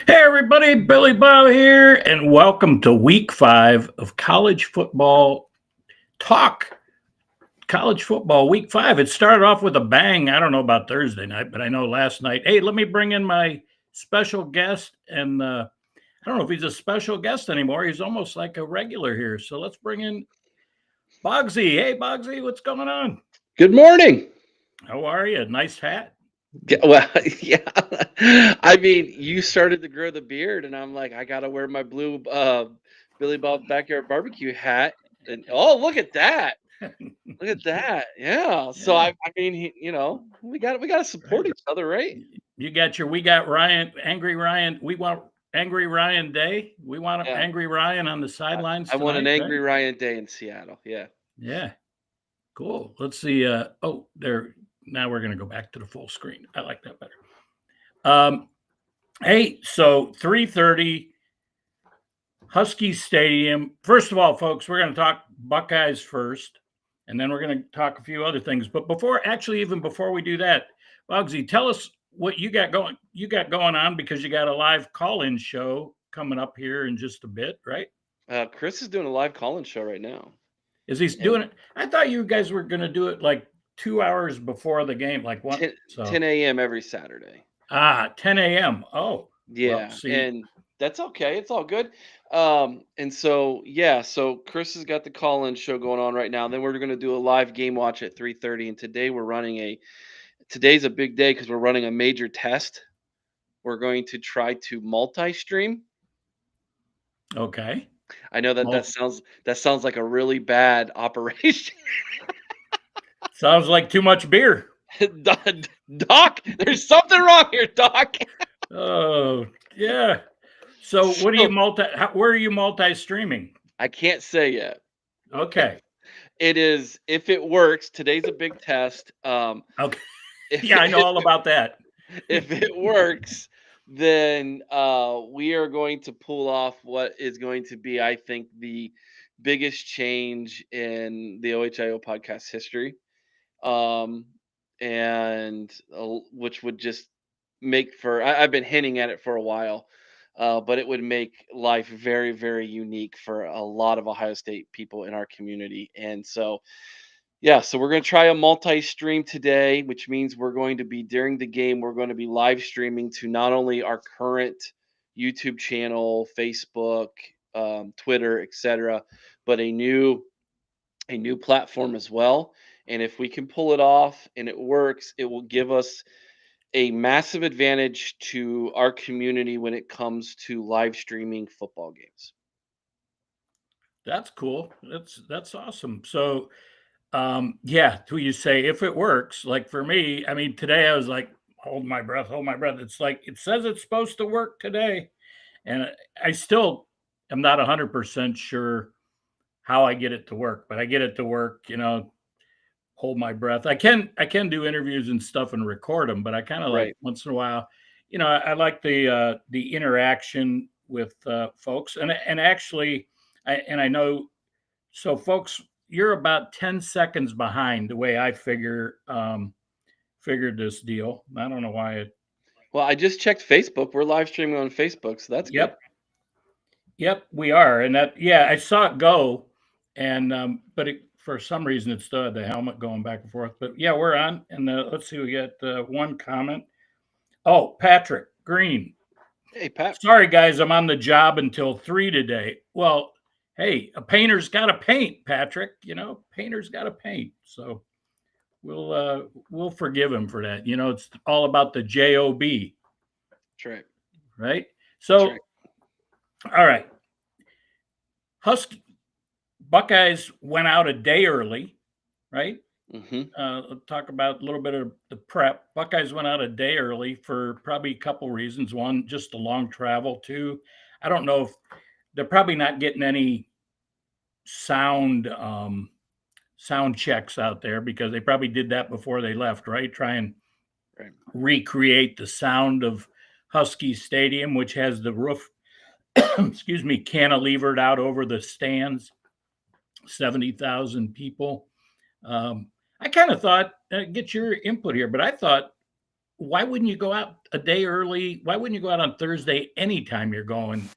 Hey everybody, Billy Bob here, and welcome to week 5 of college football talk. College football week 5. It started off with a bang. I don't know about Thursday night, but I know last night. Hey, let me bring in my special guest, and I don't know if he's a special guest anymore. He's almost like a regular here. So let's bring in Boggsy. Hey Boggsy, what's going on? Good morning. How are you? Nice hat. Well, yeah. I mean, you started to grow the beard, and I'm like, I gotta wear my blue Billy Bob Backyard Barbecue hat. And oh, look at that! Look at that! Yeah. So Yeah, I mean, we gotta support right. each other, right? We got Ryan, Angry Ryan. We want Angry Ryan Day. We want Yeah. Angry Ryan on the I, sidelines I want an tonight, right? angry Ryan day in Seattle. Yeah. Yeah, cool. Let's see. Oh, there. Now we're going to go back to the full screen. I like that better. Um, hey, so 3:30 Husky Stadium. First of all, folks, we're going to talk Buckeyes first, and then we're going to talk a few other things. But even before we do that, Bugsy, tell us what you got going. You got going on because you got a live call-in show coming up here in just a bit, right? Chris is doing a live call-in show right now, Is he and doing it? I thought you guys were going to do it like 2 hours before the game, like one. 10, So 10 a.m. every Saturday. 10 a.m. Oh, well, Yeah, see, and that's okay. It's all good. And so yeah, so Chris has got the call-in show going on right now. Then we're going to do a live game watch at 3:30. And today's a big day because we're running a major test. We're going to try to multi-stream. okay. I know that Well, that sounds like a really bad operation. sounds like too much beer. Doc, there's something wrong here, Doc. Oh, yeah. So, what are you So where are you multi streaming? I can't say yet. Okay. It is if it works. Today's a big test. Okay. If Yeah, I know all about that. if it works, then we are going to pull off what is going to be, I think, the biggest change in the OHIO podcast history, um, and which would just make for. I've been hinting at it for a while, but it would make life very, very unique for a lot of Ohio State people in our community, and so yeah, so we're going to try a multi-stream today, which means we're going to be during the game, we're going to be live streaming to not only our current YouTube channel, Facebook, Twitter, etc., but a new platform as well. And if we can pull it off and it works, it will give us a massive advantage to our community when it comes to live streaming football games. That's cool. That's awesome. So, yeah, do you say if it works? Like for me, I mean, today I was like, hold my breath, hold my breath. It's like it says it's supposed to work today, and I still am not 100% sure how I get it to work, but I get it to work. Hold my breath. I can do interviews and stuff and record them, but I kind of like Right. once in a while, I like the interaction with folks, and actually, I know so folks, you're about 10 seconds behind the way I figured this deal. I don't know why it. Well, I just checked Facebook. We're live streaming on Facebook, so that's good. Yep, yep, we are, and that yeah, I saw it go, and but for some reason it still had the helmet going back and forth. But yeah, we're on, and let's see, we got one comment. Oh, Patrick Green. Hey, Pat. Sorry, guys, I'm on the job until 3 today. Well, hey, a painter's got to paint, Patrick. Painter's got to paint. So we'll forgive him for that. It's all about the job, That's right. right? That's So, right. all right, Husky Buckeyes went out a day early, right? Hmm. Let's talk about a little bit of the prep. Buckeyes went out a day early for probably a couple reasons. One, just the long travel. Two, I don't know if they're probably not getting any sound sound checks out there because they probably did that before they left, right? Try and Right. recreate the sound of Husky Stadium, which has the roof, excuse me, cantilevered out over the stands, 70,000 people. I kind of thought, get your input here, but I thought, why wouldn't you go out a day early? Why wouldn't you go out on Thursday anytime you're going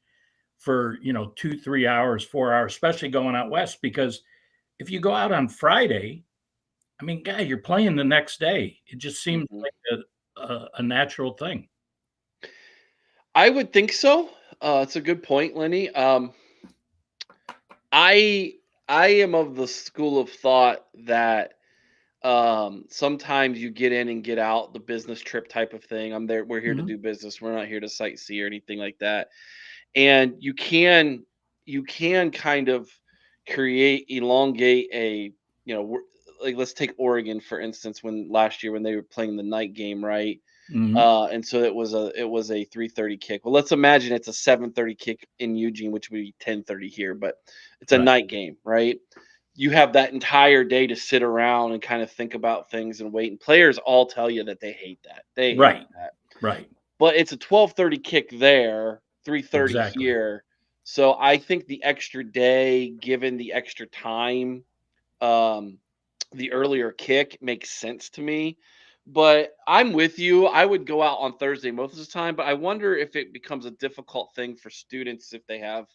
for, 2, 3 hours, 4 hours, especially going out west? Because if you go out on Friday, I mean, guy, you're playing the next day. It just seems Hmm. like a natural thing. I would think so. It's a good point, Lenny. I I am of the school of thought that sometimes you get in and get out, the business trip type of thing. We're here to Mhm. do business. We're not here to sightsee or anything like that. And you can kind of elongate a, like let's take Oregon for instance, when last year when they were playing the night game, right? Mhm. And so it was a 3:30 kick. Well, let's imagine it's a 7:30 kick in Eugene, which would be 10:30 here, but it's a Right. night game, right? You have that entire day to sit around and kind of think about things and wait. And players all tell you that they hate that. They hate Right. that. Right. But it's a 12:30 kick there, 3:30 Exactly. here. So I think the extra day, given the extra time, um, the earlier kick makes sense to me. But I'm with you. I would go out on Thursday most of the time, but I wonder if it becomes a difficult thing for students if they have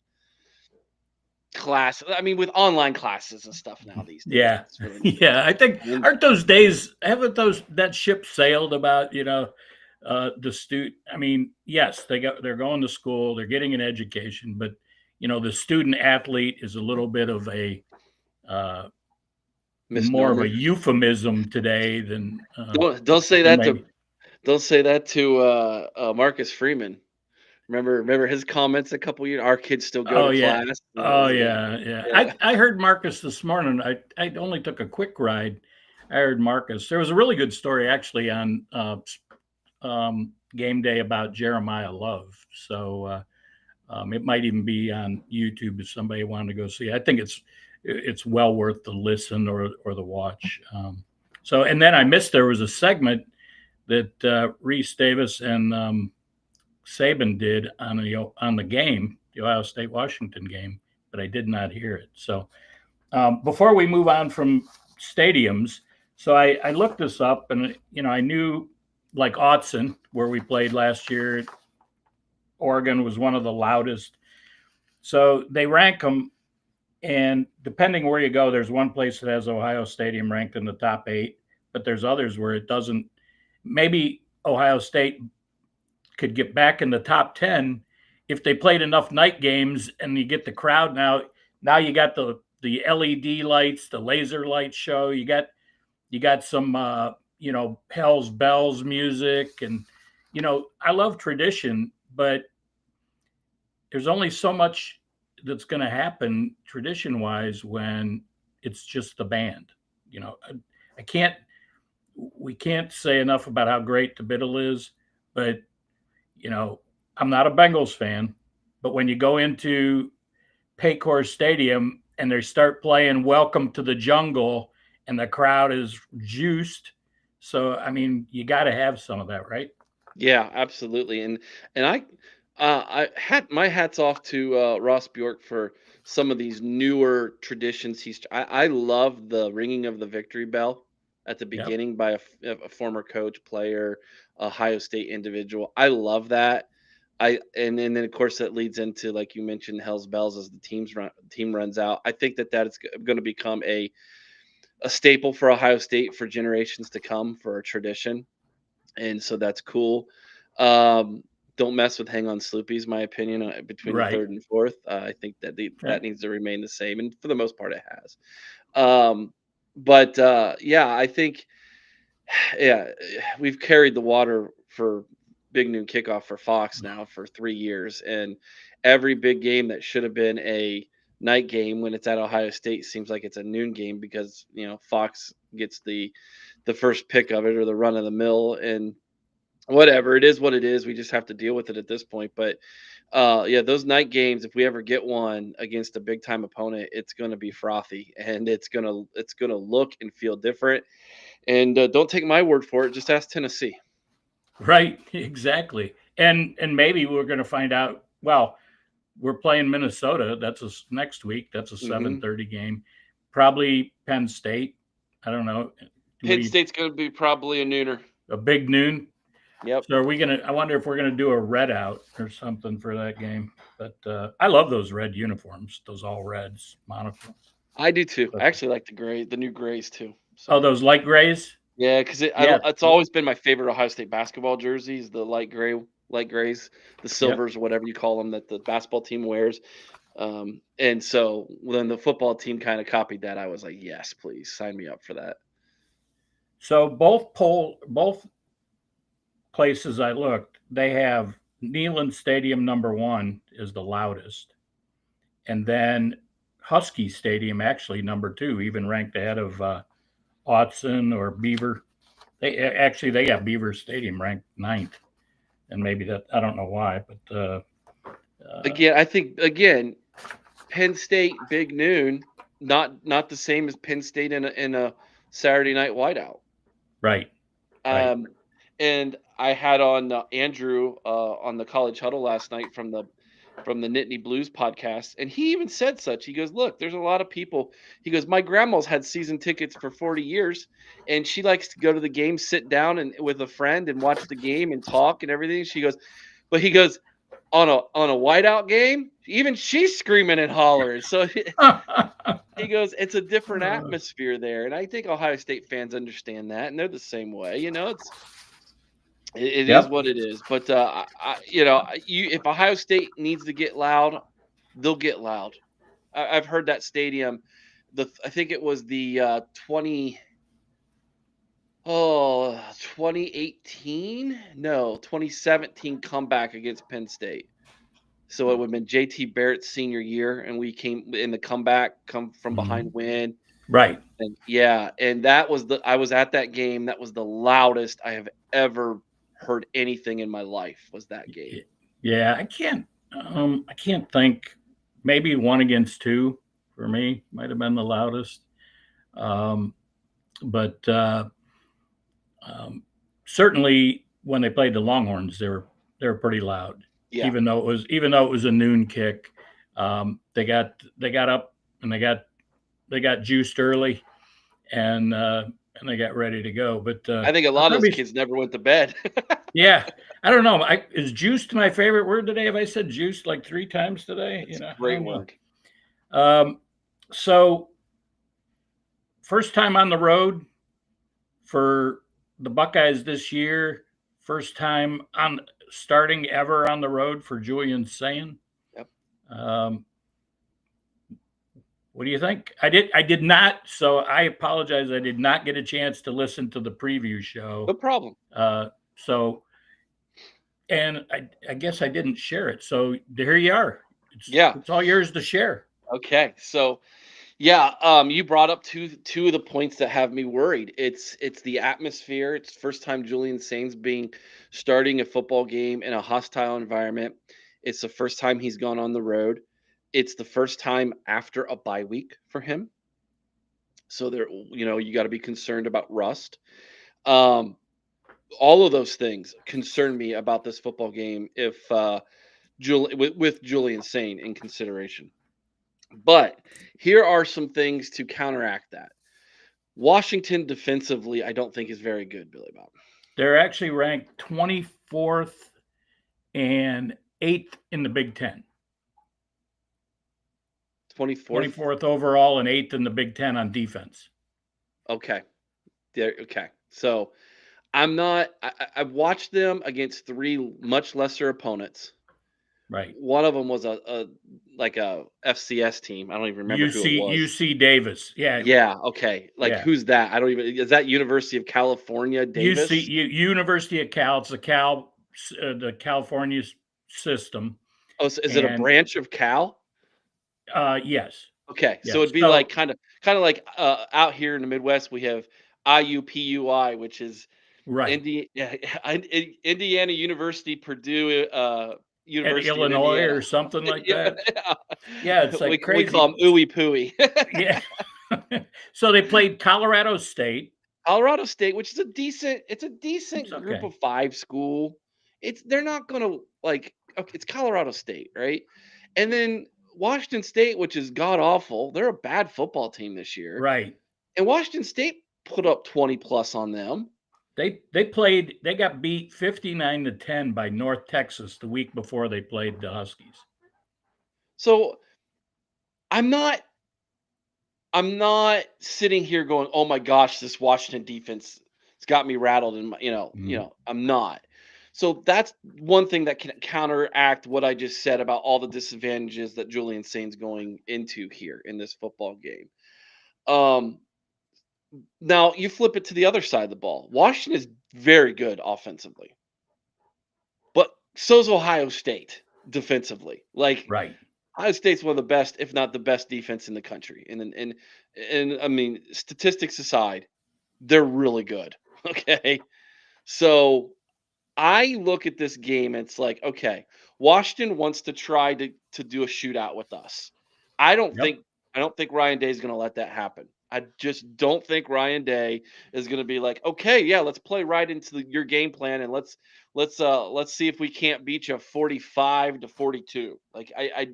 class. I mean, with online classes and stuff now these days, Yeah. it's really Yeah. I think and aren't those days haven't those that ship sailed about, the student I mean, yes, they're going to school, they're getting an education, but the student athlete is a little bit of a uh more of misnomer. a euphemism today than Don't say than that to maybe. Marcus Freeman. Remember his comments a couple years. Our kids still go Oh to yeah. class. Oh yeah, yeah. Yeah. I heard Marcus this morning. I only took a quick ride. I heard Marcus. There was a really good story actually on game day about Jeremiah Love. So it might even be on YouTube if somebody wanted to go see. I think it's well worth the listen or the watch. So and then I missed there was a segment that Reese Davis and Saban did on the game, the Ohio State Washington game, but I did not hear it. So before we move on from stadiums, so I looked this up, and I knew like Autzen, where we played last year, Oregon was one of the loudest. So they rank them, and depending where you go, there's one place that has Ohio Stadium ranked in the top 8, but there's others where it doesn't. Maybe Ohio State could get back in the top 10 if they played enough night games and you get the crowd now you got the LED lights, the laser light show, you got some Hell's Bells music. And, I love tradition, but there's only so much that's going to happen tradition wise when it's just the band. I can't, we can't say enough about how great the Biddle is, but, you know, I'm not a Bengals fan, but when you go into Paycor Stadium and they start playing Welcome to the Jungle and the crowd is juiced. So, I mean, you got to have some of that, right? Yeah, absolutely. And I had my hats off to Ross Bjork for some of these newer traditions. I love the ringing of the victory bell at the Yep. beginning by a former coach, player, Ohio State individual. I love that. And then of course that leads into, like you mentioned, Hell's Bells as the team runs out. I think that is going to become a staple for Ohio State for generations to come, for a tradition, and so that's cool. Um, don't mess with Hang On Sloopy, my opinion, between the Right. third and fourth. I think that Okay. that needs to remain the same, and for the most part, it has. Um, but yeah, I think yeah, we've carried the water for Big Noon Kickoff for Fox now for 3 years, and every big game that should have been a night game when it's at Ohio State seems like it's a noon game because Fox gets the first pick of it, or the run of the mill, and whatever, it is what it is. We just have to deal with it at this point. But yeah, those night games, if we ever get one against a big time opponent, it's going to be frothy, and it's going to look and feel different. And don't take my word for it, just ask Tennessee. Right. Exactly. And maybe we're going to find out. Well, we're playing Minnesota. That's next week. That's a Hmm. 7:30 game. Probably Penn State. I don't know. What do Penn you? State's going to be probably a nooner. A big noon. Yep. So are we gonna? I wonder if we're gonna do a red out or something for that game. But I love those red uniforms. Those all reds monochrome. I do too. I But actually like the new grays too. oh, So those light grays. yeah, because Yeah. it's always been my favorite Ohio State basketball jerseys, the light grays, the Yep. silvers, whatever you call them, that the basketball team wears. And so when the football team kind of copied that, I was like, yes, please sign me up for that. So both places I looked, they have Neyland Stadium #1 is the loudest, and then Husky Stadium actually #2, even ranked ahead of Autzen or Beaver. They got Beaver Stadium ranked ninth, and maybe that I don't know why, but uh, Again, I think Penn State Big Noon, not the same as Penn State in a Saturday night whiteout. right, right. Um, and I had on Andrew on the College Huddle last night from the Nittany Blues podcast, and he even said such. He goes, "Look, there's a lot of people." He goes, "My grandma's had season tickets for 40 years, and she likes to go to the game, sit down and with a friend and watch the game and talk and everything." She goes, but he goes, on a whiteout game, even she's screaming and hollering. So he goes, it's a different atmosphere there, and I think Ohio State fans understand that, and they're the same way. It is Yep. what it is. But if Ohio State needs to get loud, they'll get loud. I've heard that stadium. I think it was the 2018, no, 2017 comeback against Penn State. So it would have been JT Barrett's senior year, and we came in the comeback, come from behind Mhm. win. Right. And yeah, and I was at that game. That was the loudest I have ever heard anything in my life, was that game. Yeah, I can't think. Maybe 1 against 2 for me might have been the loudest. Um, but um, certainly when they played the Longhorns, they were pretty loud. Yeah. Even though it was a noon kick, they got up and they got juiced early and they got ready to go. But I think a I lot of those probably kids never went to bed. yeah. I don't know. Is juiced my favorite word today? Have I said juiced like 3 times today? It's a I great don't know. word. Um, so first time on the road for the Buckeyes this year. First time on starting ever on the road for Julian Sayin. Yep. Um, What do you think? I did not. So I apologize. I did not get a chance to listen to the preview show. No problem. So, and I guess I didn't share it. So here you are. Yeah. It's all yours to share. Okay. So yeah, you brought up two of the points that have me worried. It's the atmosphere. It's first time Julian Saints being starting a football game in a hostile environment. It's the first time he's gone on the road. It's the first time after a bye week for him. So there, you got to be concerned about rust. Um, all of those things concern me about this football game if with Julian Saint in consideration. But here are some things to counteract that. Washington defensively, I don't think is very good, Billy Bob. They're actually ranked 24th and 8th in the Big Ten. 24th overall and 8th in the Big Ten on defense. Okay. Okay. So I've watched them against three much lesser opponents. Right. One of them was a FCS team. I don't even remember who it was. UC Davis. Yeah. Yeah. Okay. Who's that? I don't even. Is that University of California Davis? University of Cal. It's the California system. Oh, so is it a branch of Cal? Yes. Okay. Yes. So it'd be like kind of like out here in the Midwest we have IUPUI, which is right. Indiana University, Purdue, University Illinois or something like that. Yeah, it's like crazy. We call them ooey pooey. Yeah. So they played Colorado State. Colorado State, which is a decent group of 5 school. They're not gonna it's Colorado State, right? And then Washington State, which is god awful. They're a bad football team this year. Right. And Washington State put up 20 plus on them. They got beat 59-10 by North Texas the week before they played the Huskies. So I'm not sitting here going, "Oh my gosh, this Washington defense has got me rattled," and I'm not. So that's one thing that can counteract what I just said about all the disadvantages that Julian Saint's going into here in this football game. Now you flip it to the other side of the ball. Washington is very good offensively, but so is Ohio State defensively. Right. Ohio State's one of the best, if not the best, defense in the country. And I mean, statistics aside, they're really good. Okay, so I look at this game and it's like, okay, Washington wants to try to do a shootout with us. I don't think Ryan Day is going to let that happen. I just don't think Ryan Day is going to be like, okay, yeah, let's play right into your game plan and let's see if we can't beat you 45-42.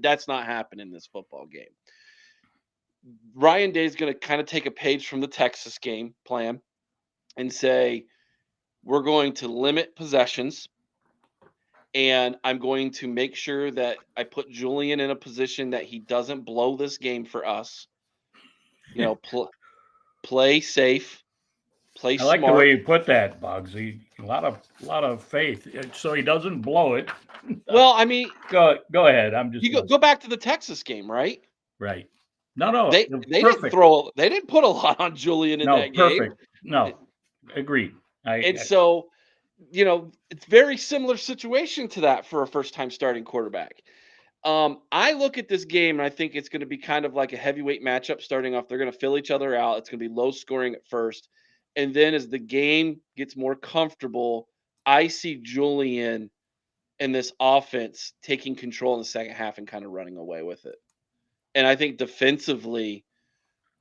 That's not happening in this football game. Ryan Day is going to kind of take a page from the Texas game plan and say, we're going to limit possessions, and I'm going to make sure that I put Julian in a position that he doesn't blow this game for us. Play safe, play smart. I like the way you put that, Boggs. A lot of faith, so he doesn't blow it. Well, I mean, go ahead. I'm just go back to the Texas game, right? Right. No, they didn't put a lot on Julian in that game. No, agreed. So, it's very similar situation to that for a first-time starting quarterback. I look at this game and I think it's going to be kind of like a heavyweight matchup starting off. They're going to fill each other out. It's going to be low scoring at first. And then as the game gets more comfortable, I see Julian and this offense taking control in the second half and kind of running away with it. And I think defensively,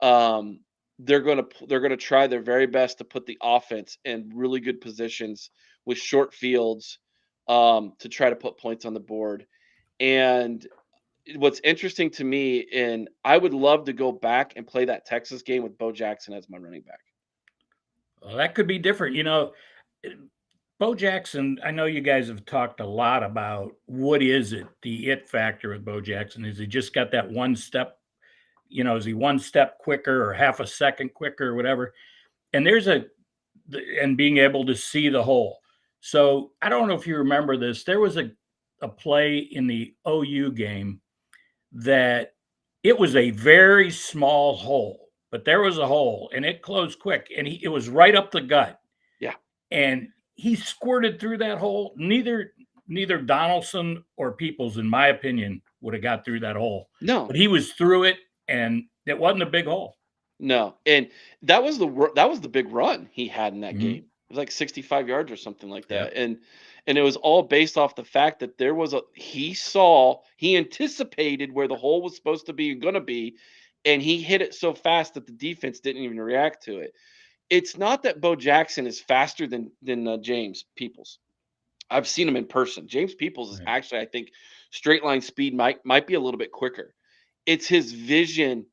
they're going to try their very best to put the offense in really good positions with short fields to try to put points on the board. And what's interesting to me, and I would love to go back and play that Texas game with Bo Jackson as my running back. Well, that could be different. Bo Jackson, I know you guys have talked a lot about what is it, the it factor with Bo Jackson. Is he just got that one step, is he one step quicker or half a second quicker or whatever? And and being able to see the hole. So I don't know if you remember this. There was a play in the OU game that it was a very small hole, but there was a hole and it closed quick and it was right up the gut. Yeah. And he squirted through that hole. Neither Donaldson or Peoples, in my opinion, would have got through that hole. No. But he was through it, and it wasn't a big hole. No, and that was the big run he had in that Mhm. game. It was like 65 yards or something like that, Yep. and it was all based off the fact that he anticipated where the hole was supposed to be and gonna be, and he hit it so fast that the defense didn't even react to it. It's not that Bo Jackson is faster than James Peoples. I've seen him in person. James Peoples is Right. actually, I think, straight line speed might be a little bit quicker. It's his vision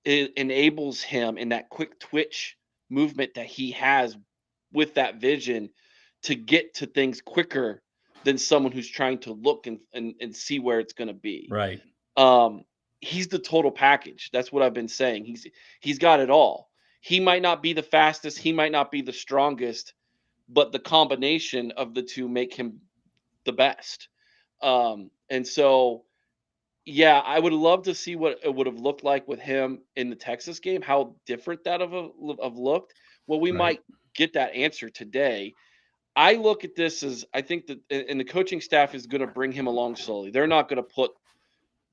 it enables him in that quick twitch movement that he has with that vision to get to things quicker than someone who's trying to look and see where it's going to be. Right. Um, he's the total package. That's what I've been saying. He's got it all. He might not be the fastest, he might not be the strongest, but the combination of the two make him the best. And so yeah, I would love to see what it would have looked like with him in the Texas game, how different that of looked. Well, we Right. might get that answer today. I look at this as I think that and the coaching staff is going to bring him along slowly. They're not going to put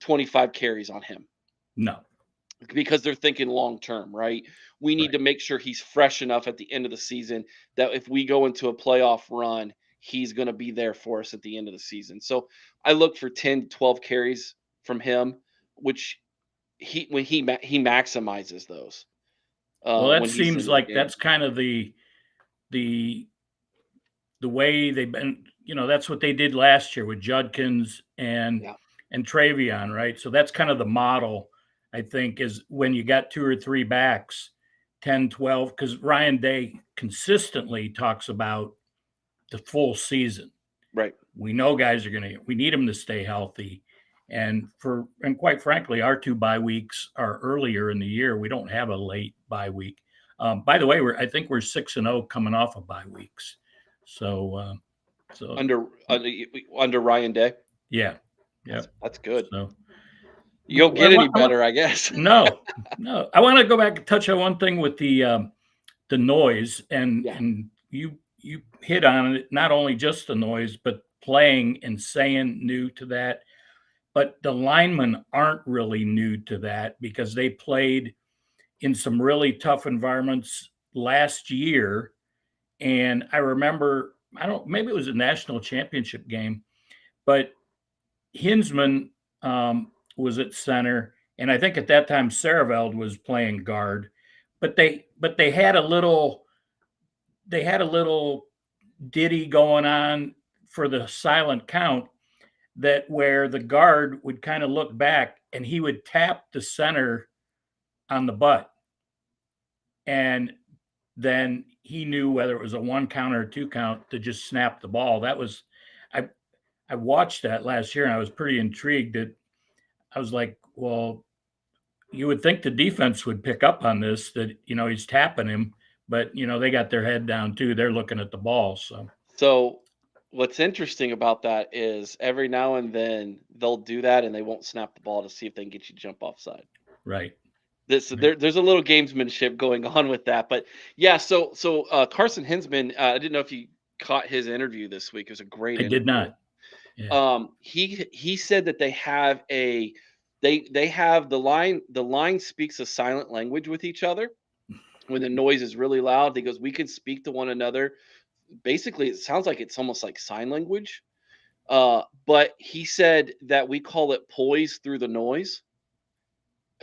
25 carries on him No. because they're thinking long term, right? We need Right. to make sure he's fresh enough at the end of the season that if we go into a playoff run, he's going to be there for us at the end of the season. So I look for 10 to 12 carries from him, which he maximizes those Well, that when he's seems in the like game. that's kind of the the way they've been. That's what they did last year with Judkins and Yeah, Travion, right? So that's kind of the model, I think, is when you got two or three backs, 10, 12, because Ryan Day consistently talks about the full season. right. We know guys are we need them to stay healthy. And quite frankly, our two bye weeks are earlier in the year. We don't have a late bye week. By the way, I think we're 6-0 coming off of bye weeks. So Under Ryan Day. yeah, That's good. so You don't get any better, I guess. no, no. I want to go back and touch on one thing with the noise, and Yeah, you hit on it. Not only just the noise, but playing and saying new to that. But the linemen aren't really new to that because they played in some really tough environments last year. And I remember, I don't, maybe it was a national championship game, but Hinsman was at center, and I think at that time Saraveld was playing guard. But they had a little ditty going on for the silent count, that where the guard would kind of look back and he would tap the center on the butt, and then he knew whether it was a one count or a two count to just snap the ball. That was I I watched that last year and I was pretty intrigued. That I was like, well, you would think the defense would pick up on this, that he's tapping him, but they got their head down too. They're looking at the ball. So so what's interesting about that is every now and then they'll do that and they won't snap the ball to see if they can get you to jump offside. right, right. There's a little gamesmanship going on with that, but yeah. So Carson Hinsman, I didn't know if you caught his interview this week. It was a great I did interview. not. Yeah. He said that they have the line speaks a silent language with each other when the noise is really loud. He goes, we can speak to one another. Basically, it sounds like it's almost like sign language. But he said that we call it poise through the noise,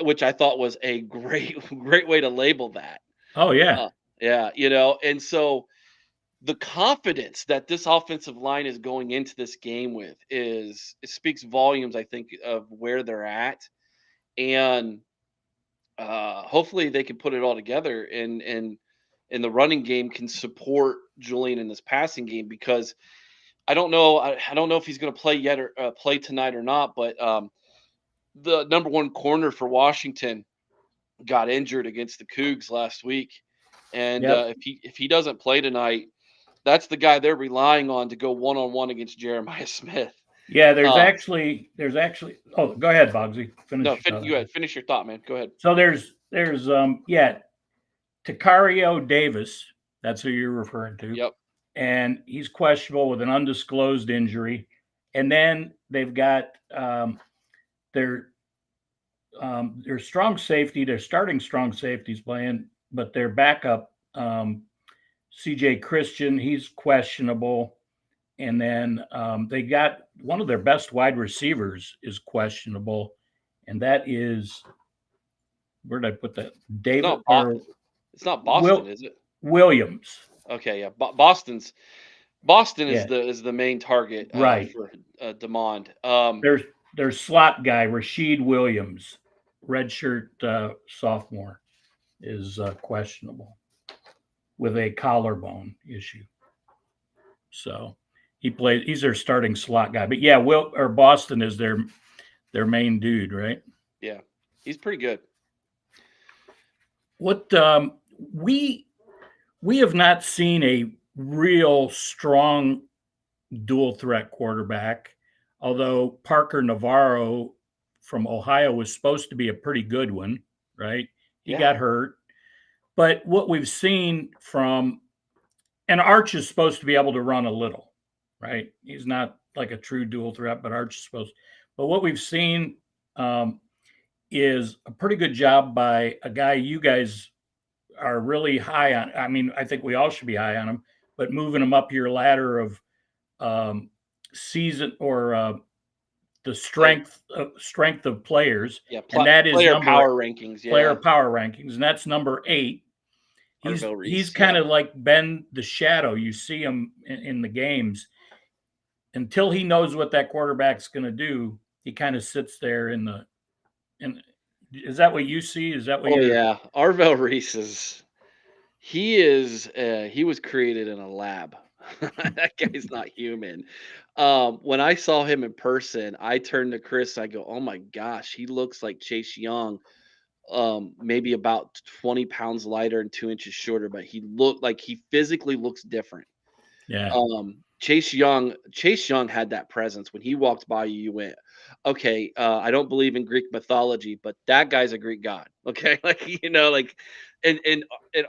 which I thought was a great great way to label that. Oh yeah. Uh, yeah, and so the confidence that this offensive line is going into this game with it speaks volumes, I think, of where they're at, and hopefully they can put it all together and the running game can support Julian in this passing game because I don't know if he's going to play yet or play tonight or not, but the number one corner for Washington got injured against the Cougs last week, and Yep. if he doesn't play tonight, that's the guy they're relying on to go one on one against Jeremiah Smith. Yeah, Uh, there's actually. Oh, go ahead, Boggsy. no, Finish your thought. you had finish your thought, man. Go ahead. So there's yeah, Takario Davis. That's who you're referring to, Yep. and he's questionable with an undisclosed injury. And then they've got their their strong safety. Their starting strong safeties playing, but their backup CJ Christian, he's questionable. And then they got one of their best wide receivers is questionable, and that is where did I put that? It's David not or it's not Boston, Will is it? Williams. Okay, yeah. Boston Yeah, is the main target right. for Demond. There's their slot guy Rashid Williams, redshirt sophomore, is questionable with a collarbone issue. So he plays. He's their starting slot guy. But yeah, Will or Boston is their main dude, right? Yeah, he's pretty good. What we we have not seen a real strong dual threat quarterback, although Parker Navarro from Ohio was supposed to be a pretty good one, right? He Yeah, got hurt. But what we've seen from, and Arch is supposed to be able to run a little, right? He's not like a true dual threat, but Arch is supposed. But what we've seen um, is a pretty good job by a guy you guys are really high on. I mean, I think we all should be high on him, but moving him up your ladder of um, season or the player, strength of players, yeah, and that is player number power rankings. player Yeah, power rankings, and that's number 8. He's Arvell he's Reese. kind Yeah, of like been the shadow. You see him in the games until he knows what that quarterback's going to do. He kind of sits there in the. And is that what you see? Is that what oh you're? yeah, Arvell Reese he was created in a lab. That guy's not human. When I saw him in person, I turned to Chris. I go, "Oh my gosh, he looks like Chase Young, maybe about 20 pounds lighter and 2 inches shorter, but he physically looks different." Yeah, Chase Young had that presence when he walked by you. You went, okay. I don't believe in Greek mythology, but that guy's a Greek god. Okay, like, and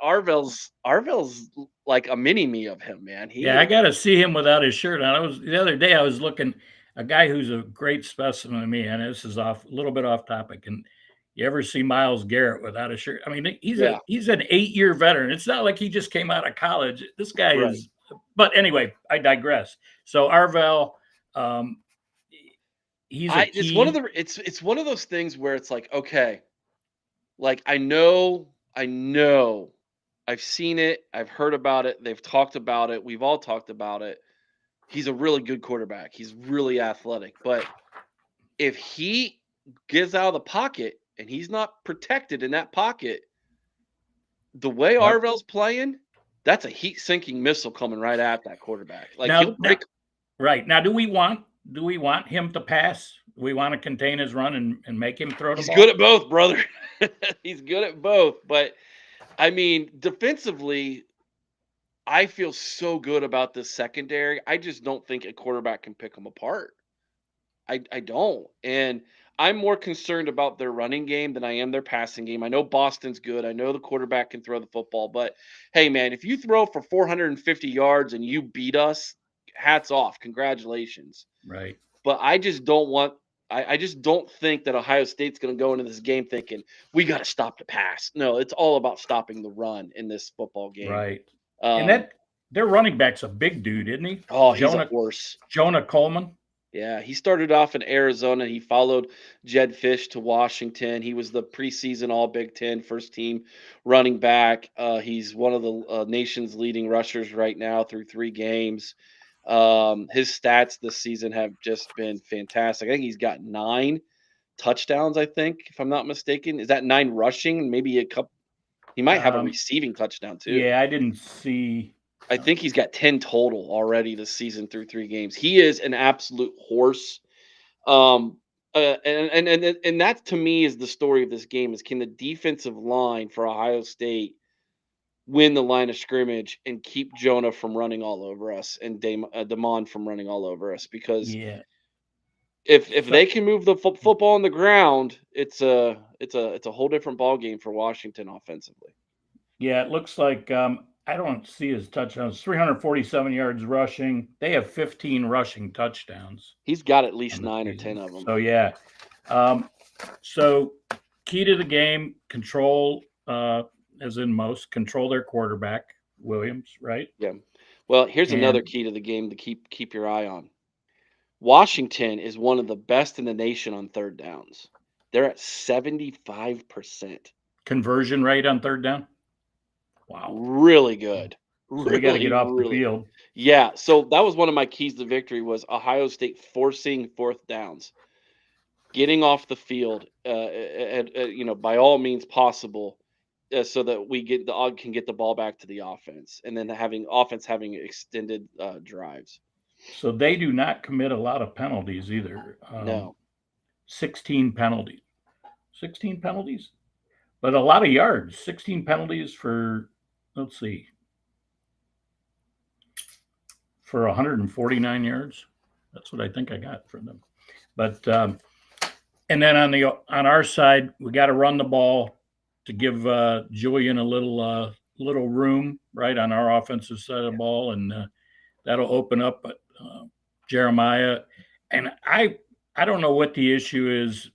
Arvell's like a mini me of him, man. He yeah. I is, got to see him without his shirt on. I was the other day. I was looking a guy who's a great specimen of me, and this is off a little bit off topic. And you ever see Miles Garrett without a shirt? I mean, yeah, he's an 8-year veteran. It's not like he just came out of college. This guy right. is. But anyway, I digress. So Arvell, um, he's a It's one of key. the it's one of those things where it's like, okay, like I know, I've seen it, I've heard about it, they've talked about it, we've all talked about it. He's a really good quarterback. He's really athletic, but if he gets out of the pocket and he's not protected in that pocket, the way Yep. Arvell's playing, that's a heat sinking missile coming right at that quarterback. Like he'll Now, break. right now, do we want him to pass? Do we want to contain his run and make him throw the He's good at ball? both, brother. He's good at both. But I mean, defensively, I feel so good about this secondary. I just don't think a quarterback can pick them apart. I don't. And I'm more concerned about their running game than I am their passing game. I know Boston's good. I know the quarterback can throw the football, but hey man, if you throw for 450 yards and you beat us, hats off. Congratulations. Right, But I just don't want I just don't think that Ohio State's going to go into this game thinking we got to stop the pass. No, it's all about stopping the run in this football game. right. And Um, that their running back's a big dude, isn't he? oh, he's a horse. Jonah Coleman. Yeah, he started off in Arizona. He followed Jed Fish to Washington. He was the preseason All Big Ten first team running back. He's one of the nation's leading rushers right now through 3 games. His stats this season have just been fantastic. I think he's got 9 touchdowns. I think, if I'm not mistaken, is that 9 rushing? Maybe a couple. He might have a Um, receiving touchdown too. yeah, I didn't see. I think he's got 10 total already this season through 3 games. He is an absolute horse. Um, and that to me is the story of this game: is can the defensive line for Ohio State win the line of scrimmage and keep Jonah from running all over us and Damon from running all over us? Because Yeah, If So they can move the football on the ground, it's a whole different ball game for Washington offensively. yeah, it looks like I don't see his touchdowns. 347 yards rushing. They have 15 rushing touchdowns He's got at on least the 9 or 10 season. of them. So yeah. Um, so key to the game: control, as in most, control their quarterback Williams, right? Yeah. Well, here's another And key to the game to keep your eye on. Washington is one of the best in the nation on third downs. They're at 75%. conversion rate on third down. Wow. Really good. So we got to Really, get off the really. field. Yeah, so that was one of my keys to victory was Ohio State forcing fourth downs, getting off the field, by all means possible, so that the Og can get the ball back to the offense, and then having extended drives. So they do not commit a lot of penalties either. No, 16 penalties. 16 penalties, but a lot of yards. 16 penalties for, let's see, for 149 yards. That's what I think I got from them. But and then on our side, we got to run the ball to give Julian a little room right on our offensive side of the ball, and that'll open up Jeremiah. And I don't know what the issue is.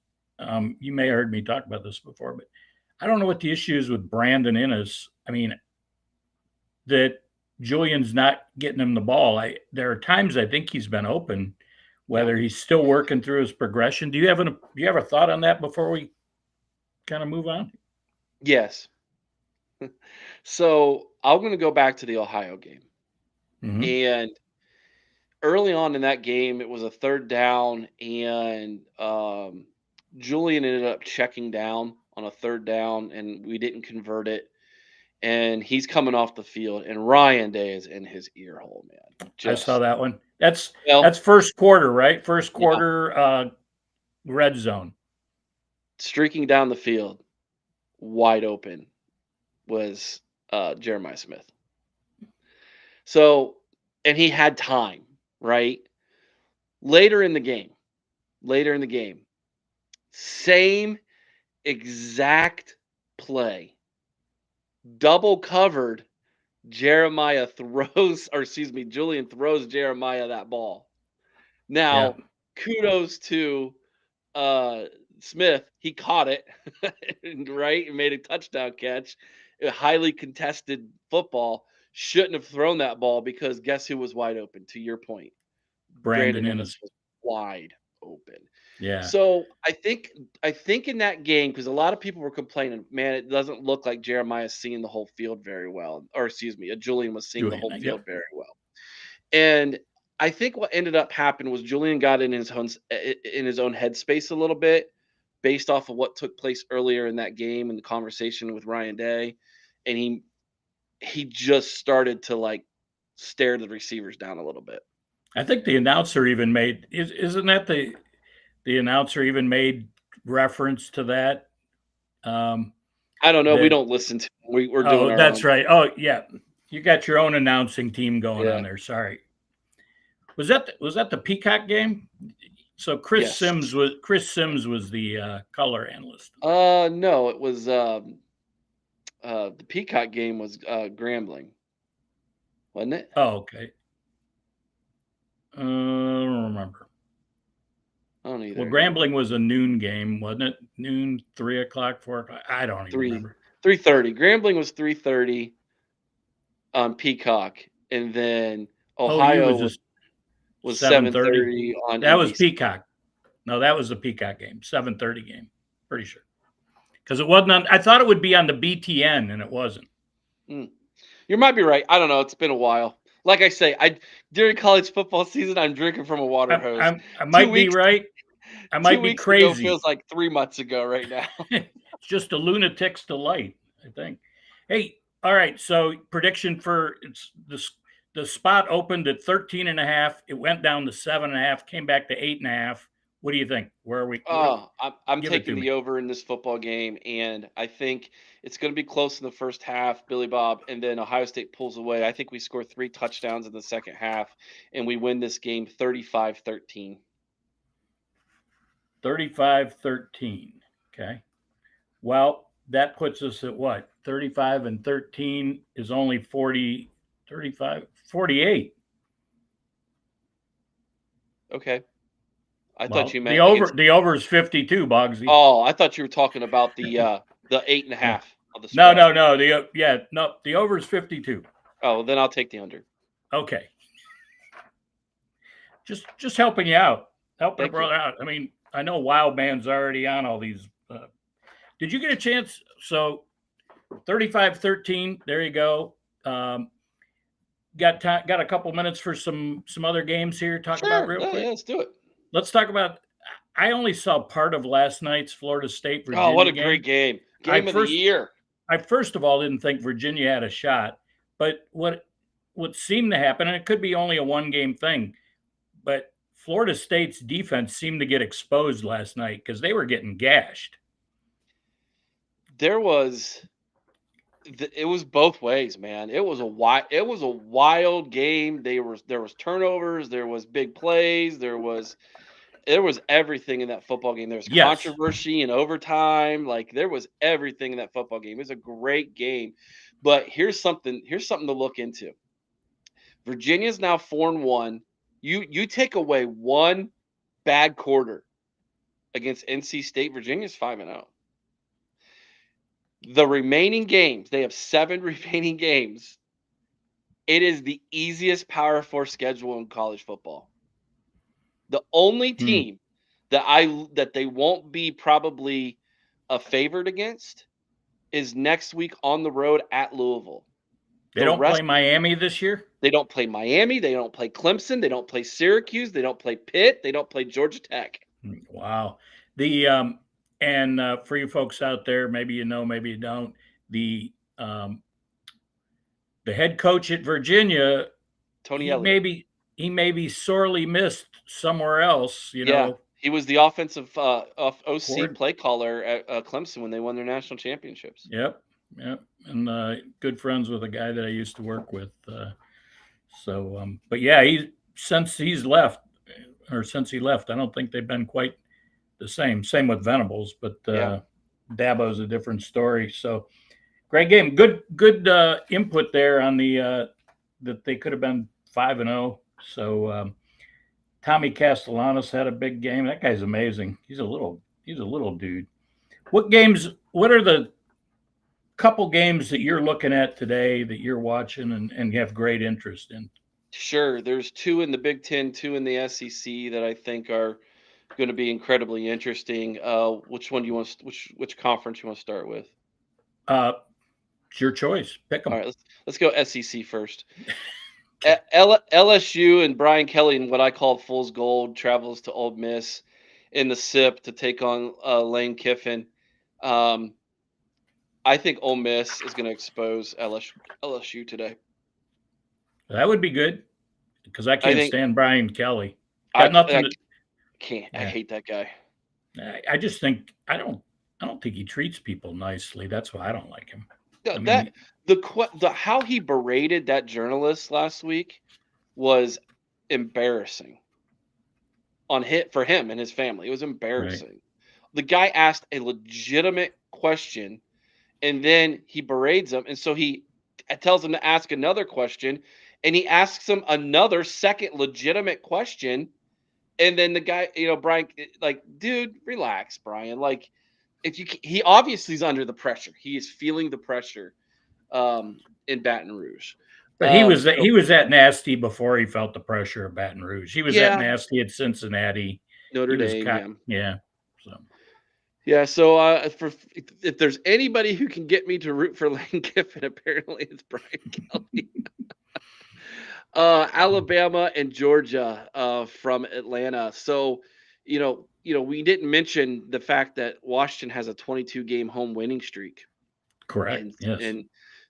You may have heard me talk about this before, but I don't know what the issue is with Brandon Innes. I mean, that Julian's not getting him the ball. There are times I think he's been open, yeah, whether he's still working through his progression. Do you have a thought on that before we kind of move on? yes. So I'm going to go back to the Ohio game, Mm-hmm. and early on in that game, it was a third down, and Julian ended up checking down on a third down, and we didn't convert it. And he's coming off the field, and Ryan Day is in his ear hole, man. I saw Just that one. That's well, first quarter, right? First yeah, quarter red zone. streaking down the field, wide open was Jeremiah Smith. So, and he had time, right? Later in the game, later in the game, same exact play, double covered. Jeremiah throws, or excuse me, Julian throws Jeremiah that ball. Yeah, Now, kudos to uh, Smith. He caught it, right, and made a touchdown catch. A highly contested football. Shouldn't have thrown that ball because guess who was wide open? To your point, Brandon Brandon Ennis Innes. was wide open. Yeah, So I think in that game, because a lot of people were complaining, man, it doesn't look like Jeremiah's seeing the whole field very well, or excuse me, Julian was seeing the Julian. whole field Yep. very well. And I think what ended up happening was Julian got in his own headspace a little bit, based off of what took place earlier in that game and the conversation with Ryan Day, and he just started to like stare the receivers down a little bit. I think the announcer even isn't that the announcer even made reference to that. Um, I don't know. We that don't listen to. We're doing Oh, our that's own. right. Oh, yeah. You got your own announcing team going on Yeah. there. Sorry. Was that the Peacock game? So Yes. Chris Sims was the color analyst. No, it was the Peacock game was Grambling, wasn't it? Oh, okay. I don't remember. I don't Well, either anymore. Grambling was a noon game, wasn't it? Noon, 3 o'clock, 4 o'clock. I don't even Three remember. 3:30. Grambling was 3:30 on Peacock, and then OU Ohio was was just was 7:30. 7:30 on That was NBC. Peacock. No, that was the Peacock game. 7:30 game. Pretty sure. Because it wasn't on. I thought it would be on the BTN, and it wasn't. Mm. You might be right. I don't know. It's been a while. Like I say, I during college football season, I'm drinking from a water hose. I Two might be weeks, right. I two might be weeks ago feels crazy. like 3 months ago right now. It's just a lunatic's delight, I think. Hey, all right. So prediction for it's the spot opened at 13 and a half. It went down to 7.5, came back to 8.5. What do you think? Where are we? I'm Give it taking to the me. over in this football game, and I think it's going to be close in the first half, Billy Bob, and then Ohio State pulls away. I think we score 3 touchdowns in the second half, and we win this game 35-13. 35-13. Okay. Well, that puts us at what? 35 and 13 is only 40, 35, 48. Okay. I thought Well, you the meant over against. the over is 52, Boggsy. Oh, I thought you were talking about the 8.5 of the No, spread. no, no. The over is 52. Oh, then I'll take the under. Okay. Just helping you out, helping a Thank you. brother out. I mean, I know Wild Man's already on all these. Did you get a chance? So 35-13. There you go. Got a couple minutes for some other games here. Talk about Sure. real Yeah, quick. let's do it. Let's talk about. I only saw part of last night's Florida State Oh, what Virginia a great game. game. I Game of the first year. I first of all didn't think Virginia had a shot, but what seemed to happen, and it could be only a one game thing, but Florida State's defense seemed to get exposed last night because they were getting gashed. There was it was both ways, man. It was a wild game. There was turnovers, there was big plays, there was everything in that football game. There was Yes, controversy in overtime. Like there was everything in that football game. It was a great game. But here's something to look into. Virginia's now 4-1. You take away one bad quarter against NC State, Virginia's 5-0. The remaining games, they have 7 remaining games. It is the easiest Power 4 schedule in college football. The only hmm. team that they won't be probably a favored against is next week on the road at Louisville. They The don't play rest Miami this year. they don't play Miami, they don't play Clemson, they don't play Syracuse, they don't play Pitt, they don't play Georgia Tech. Wow. The and for you folks out there, maybe you know, maybe you don't. The um, the head coach at Virginia, Tony he Elliott. may be he may be sorely missed somewhere else. Yeah, he was the offensive OC Cord. play caller at Clemson when they won their national championships. Yep, yep, and good friends with a guy that I used to work with. But yeah, he since he's left or since he left, I don't think they've been quite the same. Same with Venables, but Yeah. Dabo's a different story. So great game. Good input there on the that they could have been 5-0. So Tommy Castellanos had a big game. That guy's amazing. He's a little dude. What are the couple games that you're looking at today that you're watching and have great interest in? Sure, there's 2 in the Big 10, 2 in the SEC that I think are going to be incredibly interesting. Which one do you want? Which conference you want to start with? Uh, it's your choice. Pick All them. right, let's go SEC first. LSU and Brian Kelly and what I call Fool's Gold travels to Ole Miss in the SIP to take on Lane Kiffin. Um, I think Ole Miss is going to expose LSU today. That would be good because I I can't think stand Brian Kelly. I, Got nothing I to. can't. I Yeah, hate that guy. I just think I don't think he treats people nicely. That's why I don't like him. I That mean, the how he berated that journalist last week was embarrassing on hit for him and his family. It was right. embarrassing. The guy asked a legitimate question and then he berates him, and so he tells him to ask another question, and he asks him another second legitimate question, and then the guy, Brian, like, dude, relax, Brian. Like, if you, he obviously is under the pressure. He is feeling the pressure in Baton Rouge. But he was So that nasty before he felt the pressure of Baton Rouge. He was that yeah, nasty at Cincinnati. Notre He was Dame, yeah. yeah. So Yeah, so if there's anybody who can get me to root for Lane Kiffin, apparently it's Brian Kelly. Alabama and Georgia from Atlanta. So, we didn't mention the fact that Washington has a 22 game home winning streak. correct. And Yes. and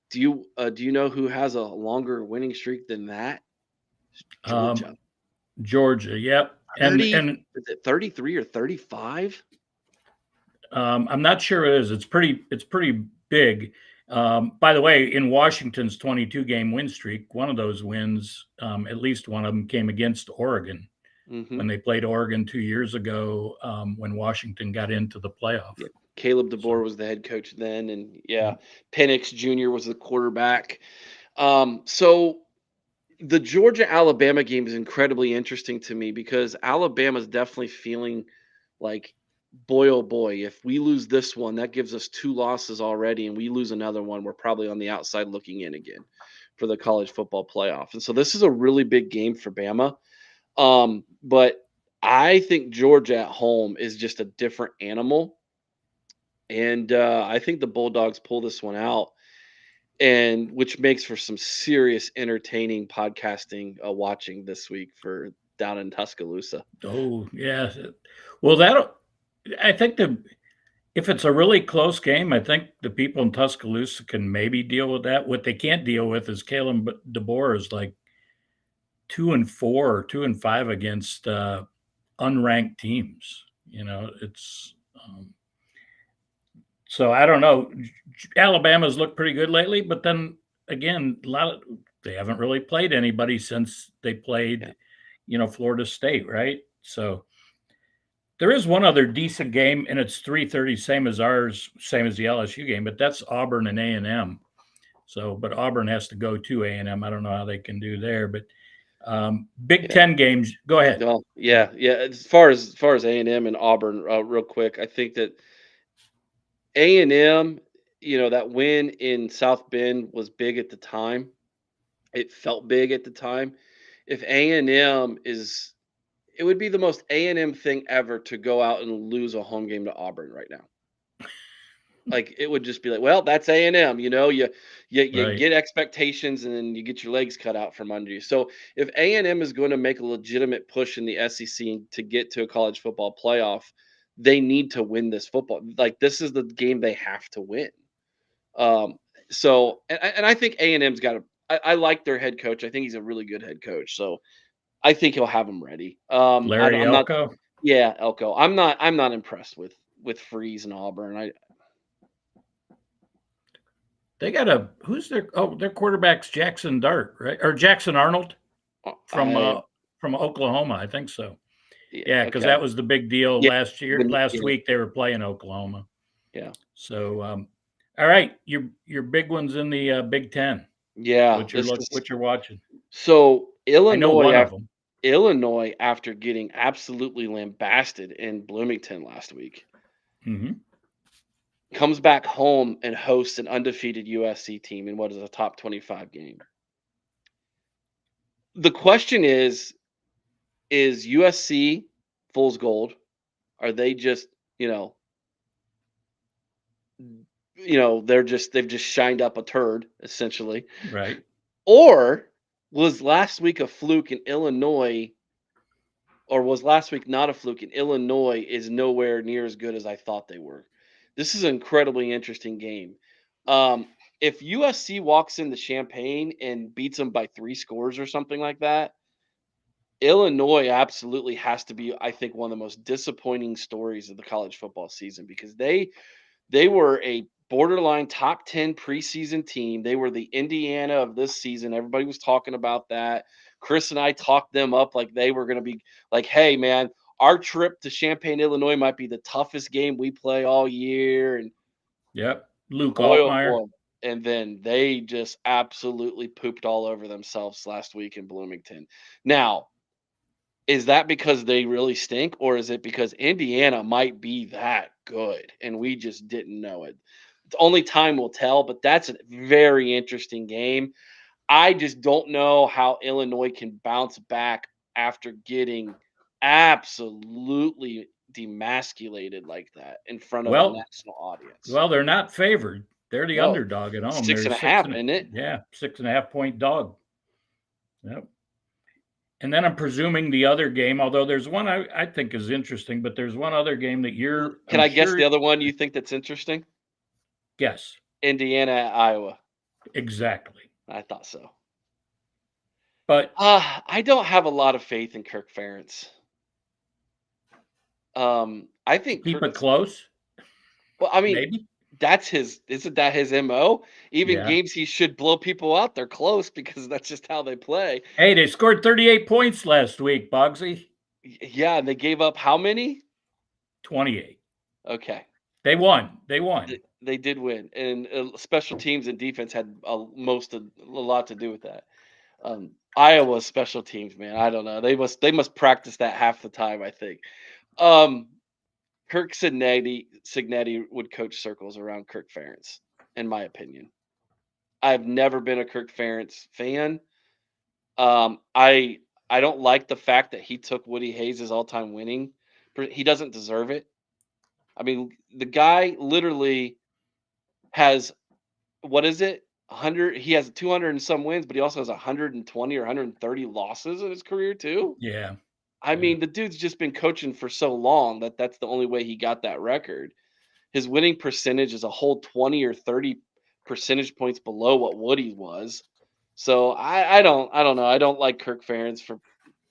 do you know who has a longer winning streak than that? Georgia. Georgia. Yep. 30, And is it 33 or 35? I'm not sure it is. It's pretty big. By the way, in Washington's 22 game win streak, one of those wins, at least one of them came against Oregon. Mm-hmm. when they played Oregon 2 years ago, when Washington got into the playoff. Yeah. Caleb DeBoer So, was the head coach then, and yeah. Penix Jr. was the quarterback. So the Georgia Alabama game is incredibly interesting to me because Alabama's definitely feeling like, boy, oh boy, if we lose this one, that gives us 2 losses already, and we lose another one, we're probably on the outside looking in again for the college football playoff. And so this is a really big game for Bama. But I think Georgia at home is just a different animal. And I think the Bulldogs pull this one out, and which makes for some serious entertaining podcasting watching this week for down in Tuscaloosa. Oh, yeah. Well, that'll. I think if it's a really close game, I think the people in Tuscaloosa can maybe deal with that. What they can't deal with is Caleb DeBoer is like 2-4 or 2-5 against unranked teams. It's so I don't know. Alabama's looked pretty good lately, but then again, they haven't really played anybody since they played, Florida State, right? So there is one other decent game, and it's 3:30, same as ours, same as the LSU game, but that's Auburn and A&M. So, but Auburn has to go to A&M. I don't know how they can do there, but Big Yeah. Ten games. Go ahead. No, yeah. As far as A&M and Auburn, real quick, I think that A&M, that win in South Bend was big at the time. It felt big at the time. If A&M is, it would be the most A&M thing ever to go out and lose a home game to Auburn right now. Like, it would just be like, well, that's A&M. You Right. get expectations, and then you get your legs cut out from under you. So if A&M is going to make a legitimate push in the SEC to get to a college football playoff, they need to win this football. Like, this is the game they have to win. Um, so and I think A&M's got a. I like their head coach. I think he's a really good head coach. So I think he'll have them ready. Larry I'm not. Elko. Yeah, Elko. I'm not impressed with Freeze and Auburn. They got their quarterback's Jackson Dart, right? Or Jackson Arnold from I uh, from Oklahoma, I think so. Yeah, Yeah, because okay. that was the big deal Yeah, last yeah, week they were playing Oklahoma. yeah. So, all right, your big ones in the Big Ten. Yeah, What this is you're watching? so I know one of them. Illinois, after getting absolutely lambasted in Bloomington last week, Hmm. comes back home and hosts an undefeated USC team in what is a top 25 game. The question is USC fool's gold? Are they just, they've just shined up a turd essentially? Right. Or was last week a fluke in Illinois, or was last week not a fluke and Illinois is nowhere near as good as I thought they were? This is an incredibly interesting game. Um, if USC walks into Champaign and beats them by 3 scores or something like that, Illinois absolutely has to be, I think, one of the most disappointing stories of the college football season because they were a borderline top 10 preseason team. They were the Indiana of this season. Everybody was talking about that. Chris and I talked them up like they were going to be like, hey, man, our trip to Champaign, Illinois might be the toughest game we play all year. And Yep. Luke boy, oh Altmaier. boy. And then they just absolutely pooped all over themselves last week in Bloomington. Now, is that because they really stink, or is it because Indiana might be that good and we just didn't know it? Only time will tell, but that's a very interesting game. I just don't know how Illinois can bounce back after getting absolutely demasculated like that in front of a Well, national audience. they're not favored. They're the No, underdog at home. six They're and a six half, and isn't it? yeah, 6.5 point dog. Yep. And then I'm presuming the other game, although there's one I think is interesting, but there's one other game that Can I'm I guess sure. the other one you think that's interesting? Guess. Indiana at Iowa. Exactly. I thought so. But I don't have a lot of faith in Kirk Ferentz. I think keep Kirk. it close, Well, I mean, maybe. isn't that his MO? Even Yeah. games he should blow people out, they're close because that's just how they play. Hey, they scored 38 points last week, Boggsy. Yeah, they gave up how many? 28. Okay. They won. They won. They did win, and special teams and defense had a lot to do with that. Iowa's special teams, man, I don't know. They must practice that half the time, I think. Um, Kirk Cignetti would coach circles around Kirk Ferentz, in my opinion. I've never been a Kirk Ferentz fan. I don't like the fact that he took Woody Hayes' all-time winning. He doesn't deserve it. I mean, the guy literally has what is it? 100 he has 200 and some wins, but he also has 120 or 130 losses in his career too. Yeah. I Yeah. mean, the dude's just been coaching for so long that that's the only way he got that record. His winning percentage is a whole 20 or 30 percentage points below what Woody was. So I don't know. I don't like Kirk Ferentz for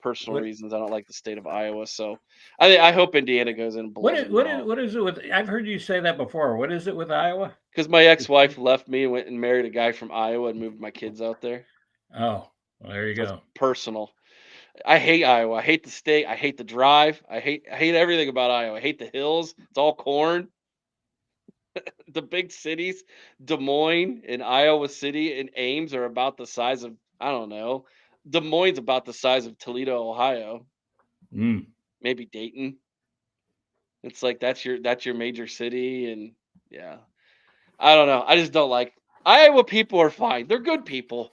personal What reasons. I don't like the state of Iowa. So I hope Indiana goes in and what blows is them what is out. what is it with I've heard you say that before. What is it with Iowa? Because my ex-wife left me and went and married a guy from Iowa and moved my kids out there. Oh, well, there you So it's go. personal. I hate Iowa. I hate the state. I hate the drive. I hate everything about Iowa. I hate the hills. It's all corn. The big cities, Des Moines and Iowa City and Ames are about the size of I don't know. Des Moines about the size of Toledo, Ohio, Mm. maybe Dayton. It's like that's your major city and yeah. I don't know. I just don't like Iowa people are fine. They're good people.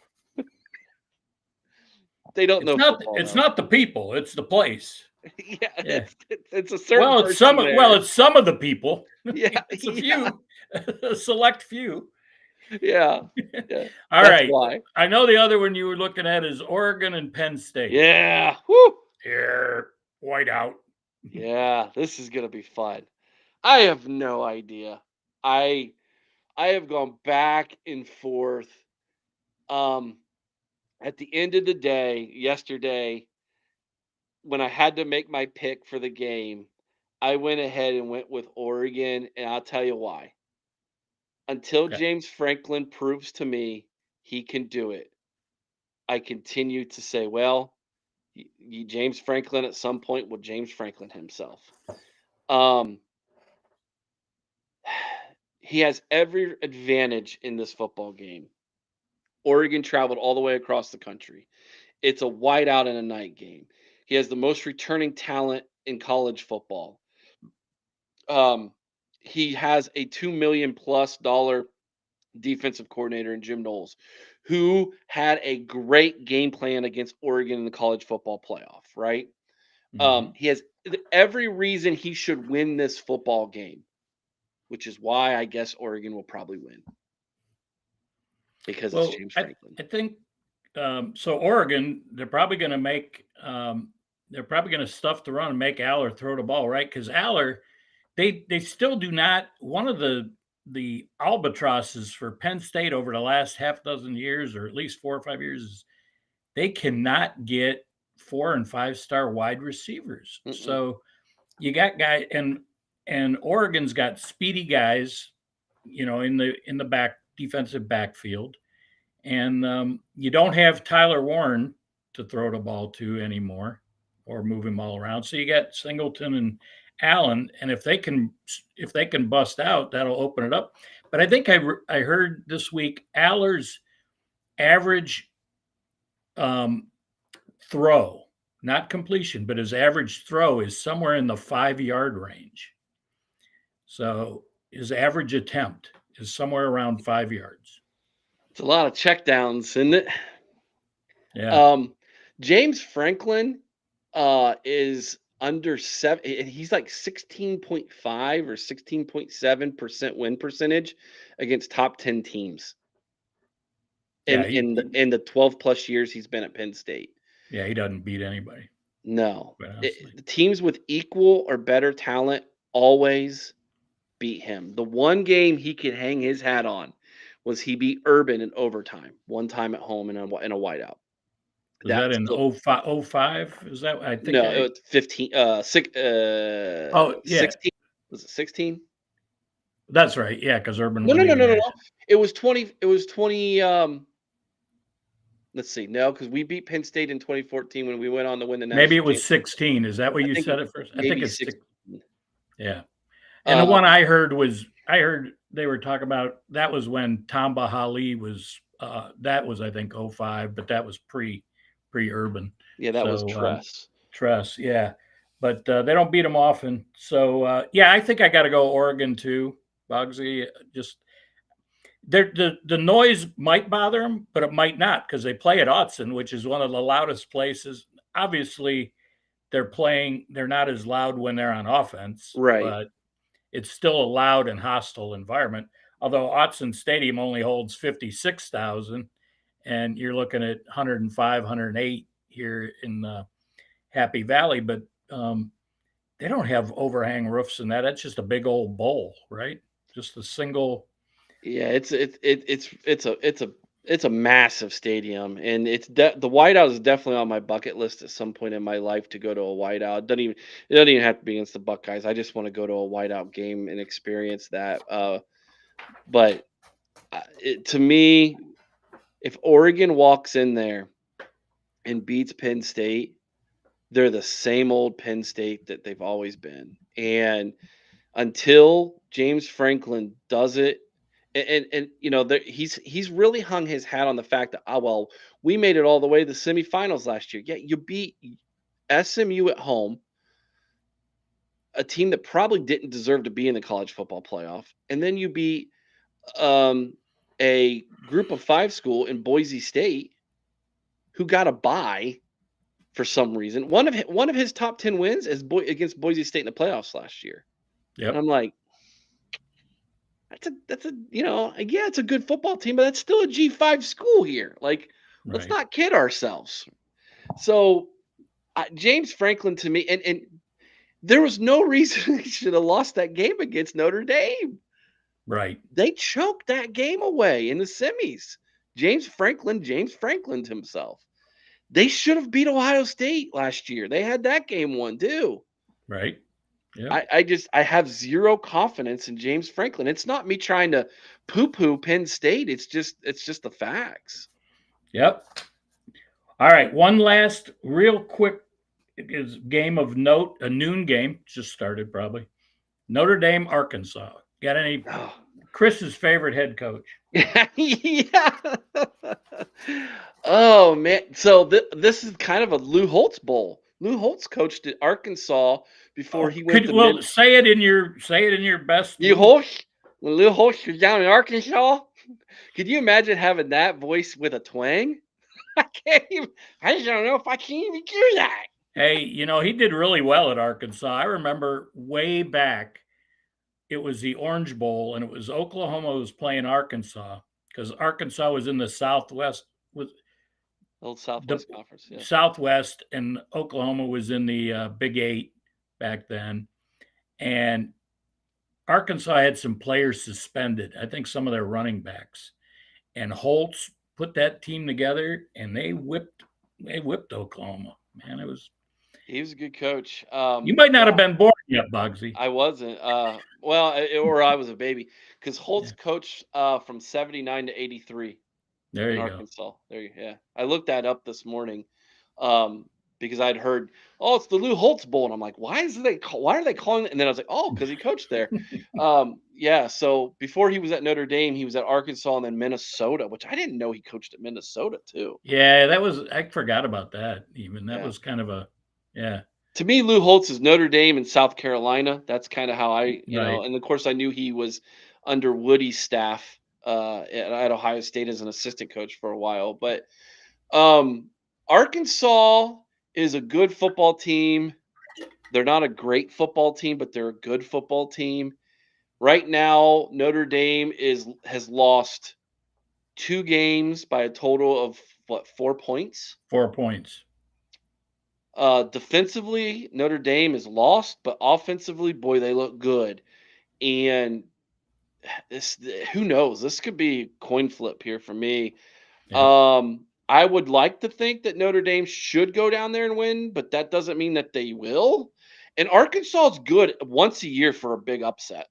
They don't know football It's though. not the people, it's the place. Yeah, Yeah. it's a certain person Well, there. it's some of the people. Yeah, It's a yeah, few, a select few. yeah, yeah. All That's right. why. I know the other one you were looking at is Oregon and Penn State. Yeah. Whoo. Here, white out. Yeah, this is gonna be fun. I have no idea. I I have gone back and forth. Um, at the end of the day, yesterday, when I had to make my pick for the game, I went ahead and went with Oregon, and I'll tell you why. Until Okay. James Franklin proves to me he can do it, I continue to say, well, James Franklin at some point will James Franklin himself. Um, he has every advantage in this football game. Oregon traveled all the way across the country. It's a whiteout and a night game. He has the most returning talent in college football. Um, he has a $2 million+ defensive coordinator in Jim Knowles, who had a great game plan against Oregon in the college football playoff. Right? Mhm. He has every reason he should win this football game, which is why I guess Oregon will probably win because it's Well, James I Franklin. I think so. Oregon, they're probably going to stuff the run and make Aller throw the ball, right? Because Aller, they still do not. One of the albatrosses for Penn State over the last half dozen years, or at least 4 or 5 years, is they cannot get 4 and 5 star wide receivers. Mm-mm. So you got guy and Oregon's got speedy guys, in the back defensive backfield, and you don't have Tyler Warren to throw the ball to anymore or move him all around. So you got Singleton and Allen, and if they can bust out, that'll open it up. But I think I heard this week Aller's average um, throw, not completion, but his average throw is somewhere in the 5 yard range. So his average attempt is somewhere around 5 yards. It's a lot of checkdowns, isn't it? Yeah. Um, James Franklin is under seven. He's like 16.5 or 16.7% win percentage against top 10 teams in Yeah. in the, in the 12+ years he's been at Penn State. Yeah. He doesn't beat anybody, No, quite honestly. the teams with equal or better talent always beat him. The one game he could hang his hat on was he beat Urban in overtime, one time at home in a whiteout. Was that That's in the 05? Is that I think No, it I was 15, oh, yeah. 16. Was it 16? That's right. Yeah, because Urban No, no, wouldn't no, even no, no, ask. no. It was 20, Let's see. No, because we beat Penn State in 2014 when we went on to win the Maybe national it was championship. 16. Is that what I you think said at first? I think maybe it's six. 16. Yeah. And the Um, one I heard they were talking about that was when Tamba Hali was that was I think '05, but that was pre Urban. yeah, that was So Tress. Tress, yeah. But they don't beat them often. So yeah, I think I got to go Oregon too. Boggsy, just the noise might bother them, but it might not because they play at Autzen, which is one of the loudest places. Obviously, they're not as loud when they're on offense, Right. but it's still a loud and hostile environment. Although Autzen Stadium only holds 56,000, and you're looking at 105, 108 here in Happy Valley, but they don't have overhang roofs and that. That's just a big old bowl, right? Just a single. Yeah, it's a massive stadium, and the whiteout is definitely on my bucket list at some point in my life to go to a whiteout. It doesn't even have to be against the Buckeyes. I just want to go to a whiteout game and experience that. But to me, if Oregon walks in there and beats Penn State, they're the same old Penn State that they've always been. And until James Franklin does it, and he's really hung his hat on the fact that well, we made it all the way to the semifinals last year. Yeah, you beat SMU at home, a team that probably didn't deserve to be in the college football playoff, and then you beat a group of five school in Boise State who got a bye for some reason. One of his top 10 wins is against Boise State in the playoffs last year. And Yep. I'm like, that's a yeah, it's a good football team, but that's still a G5 school here. Like, let's Right. not kid ourselves. So James Franklin to me, and there was no reason he should have lost that game against Notre Dame. Right. They choked that game away in the semis. James Franklined himself. They should have beat Ohio State last year. They had that game won too. Right. Yep. I have zero confidence in James Franklin. It's not me trying to poo-poo Penn State. It's just the facts. Yep. All right. One last real quick is game of note, a noon game just started probably. Notre Dame, Arkansas. Got any Oh. Chris's favorite head coach? Yeah. Oh man. So this is kind of a Lou Holtz bowl. Lou Holtz coached at Arkansas before he went to Say it in your best Lou Holtz. When Lou Holtz was down in Arkansas, could you imagine having that voice with a twang? I can't even. I just don't know if I can even do that. Hey, he did really well at Arkansas. I remember way back, it was the Orange Bowl, and it was Oklahoma was playing Arkansas because Arkansas was in the Southwest with Old the Southwest Conference, yeah. Southwest, and Oklahoma was in the Big 8 back then, and Arkansas had some players suspended. I think some of their running backs, and Holtz put that team together, and they whipped Oklahoma. Man, it was. He was a good coach. You might not Yeah, have been born yet, Bugsy. I wasn't. Well, or I was a baby because Holtz Yeah, coached from '79 to '83 there in you go. Arkansas. Yeah. I looked that up this morning because I'd heard, oh, it's the Lou Holtz Bowl, and I'm like, why are they calling it? And then I was like, oh, because he coached there. Yeah. So before he was at Notre Dame, he was at Arkansas and then Minnesota, which I didn't know he coached at Minnesota too. Yeah, I forgot about that even. That Yeah. was kind of yeah. To me, Lou Holtz is Notre Dame and South Carolina. That's kind of how Right. and of course I knew he was under Woody's staff at Ohio State as an assistant coach for a while. But Arkansas is a good football team. They're not a great football team, but they're a good football team. Right now, Notre Dame has lost 2 games by a total of 4 points. 4 points. Defensively, Notre Dame is lost, but offensively, boy, they look good. And this, who knows? This could be a coin flip here for me. Yep. I would like to think that Notre Dame should go down there and win, but that doesn't mean that they will. And Arkansas is good once a year for a big upset.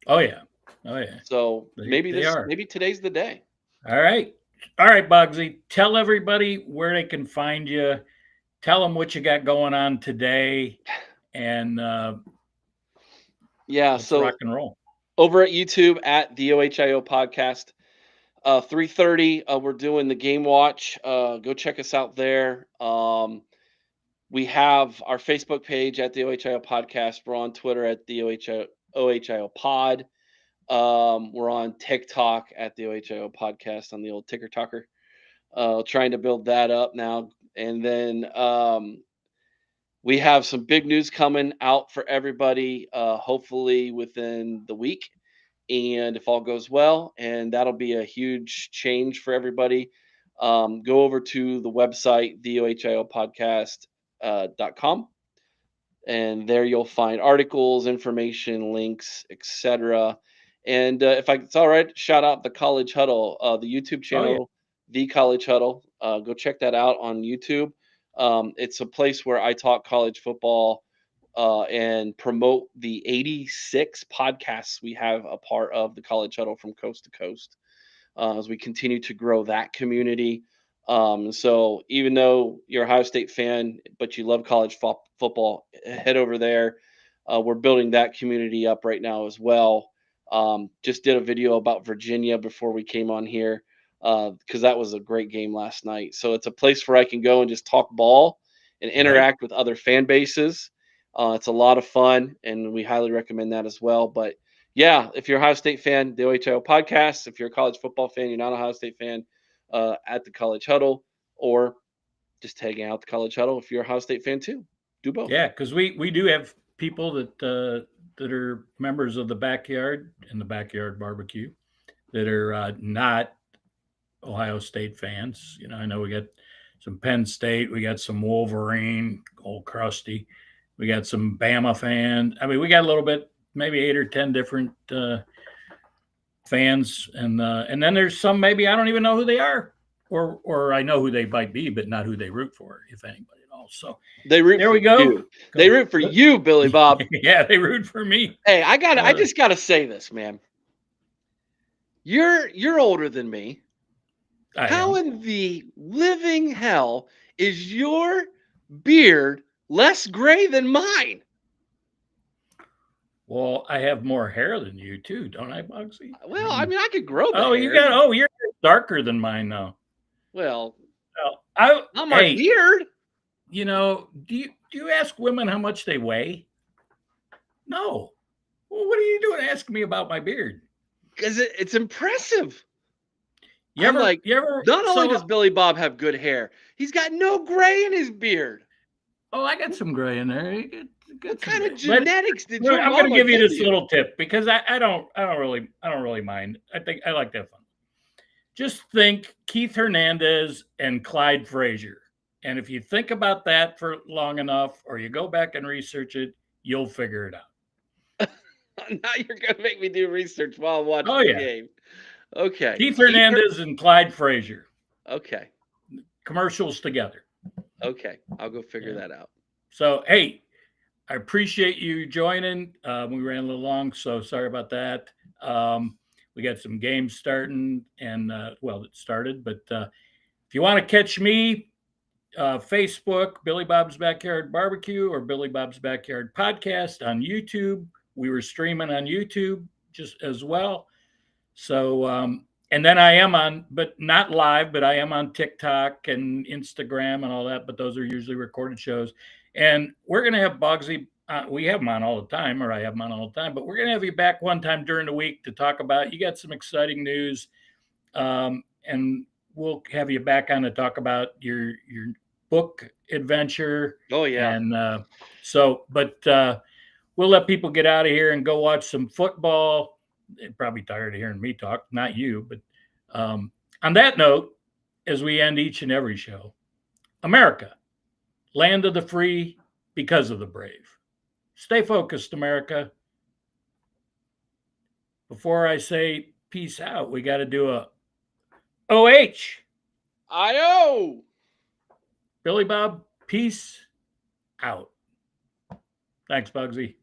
Oh yeah. Oh yeah. So They are. maybe today's the day. All right. All right, Boggsy, tell everybody where they can find you. Tell them what you got going on today, and Yeah, let's rock so and roll. over at YouTube at the OHIO podcast, 3:30, we're doing the game watch. Go check us out there. We have our Facebook page at the OHIO podcast. We're on Twitter at the OHIO pod. We're on TikTok at the OHIO podcast on the old Ticker Talker. Trying to build that up now. And then we have some big news coming out for everybody, hopefully within the week. And if all goes well, and that'll be a huge change for everybody. Go over to the website, theohiopodcast.com, and there you'll find articles, information, links, etc. And if it's all right, shout out the College Huddle, the YouTube Oh yeah, channel, the College Huddle. Go check that out on YouTube. It's a place where I talk college football and promote the 86 podcasts we have a part of the College Huddle from coast to coast as we continue to grow that community. So even though you're a Ohio State fan, but you love college football, head over there. We're building that community up right now as well. Just did a video about Virginia before we came on here because that was a great game last night. So it's a place where I can go and just talk ball and right. interact with other fan bases. It's a lot of fun, and we highly recommend that as well. But yeah, if you're a Ohio State fan, the OHIO podcast. If you're a college football fan, you're not an Ohio State fan, at the College Huddle, or just tagging out the College Huddle if you're a Ohio State fan too. Do both. Yeah, because we do have people that are members of the backyard and the backyard barbecue that are not Ohio State fans. You know, I know we got some Penn State, we got some Wolverine, old Krusty, we got some Bama fans. I mean, we got a little bit, maybe 8 or 10 different fans, and then there's some maybe I don't even know who they are, or I know who they might be, but not who they root for, if anybody knows. So They root there for we go. you. They root for you, Billy Bob. Yeah, they root for me. Hey, I just gotta say this, man. You're older than me. I How am. in the living hell is your beard less gray than mine? Well, I have more hair than you too, don't I, Bugsy? Well, I mean, I could grow the Oh, you hair. got. Oh, you're darker than mine now. Well, Well, I not my hey, beard. you know, do you ask women how much they weigh? No. Well, what are you doing asking me about my beard? Because it's impressive. You I'm ever like, you ever not only so does Billy Bob have good hair, he's got no gray in his beard. oh, I got some gray in there. What Got some kind of gray. But genetics did your I'm going to mama give you give this you? little tip because I don't really mind. I think I like that fun. Just think Keith Hernandez and Clyde Frazier. And if you think about that for long enough, or you go back and research it, you'll figure it out. Now you're gonna make me do research while I'm watching Oh the yeah, game. Okay, Keith Hernandez and Clyde Frazier Okay, commercials together. okay, I'll go figure Yeah. that out. So hey, I appreciate you joining. We ran a little long, so sorry about that. We got some games starting, and well, it started. But if you want to catch me, Facebook, Billy Bob's Backyard Barbecue, or Billy Bob's Backyard Podcast on YouTube. We were streaming on YouTube just as well. So, and then I am on, but not live, but I am on TikTok and Instagram and all that. But those are usually recorded shows. And we're going to have Boggsy. We have him on all the time, or I have him on all the time. But we're going to have you back one time during the week to talk about. You got some exciting news, and we'll have you back on to talk about your book adventure. Oh yeah, And but we'll let people get out of here and go watch some football. They're probably tired of hearing me talk, not you. But on that note, as we end each and every show, America, land of the free because of the brave. Stay focused, America. Before I say peace out, we got to do a OH. I-O. Billy Bob, peace out. Thanks, Bugsy.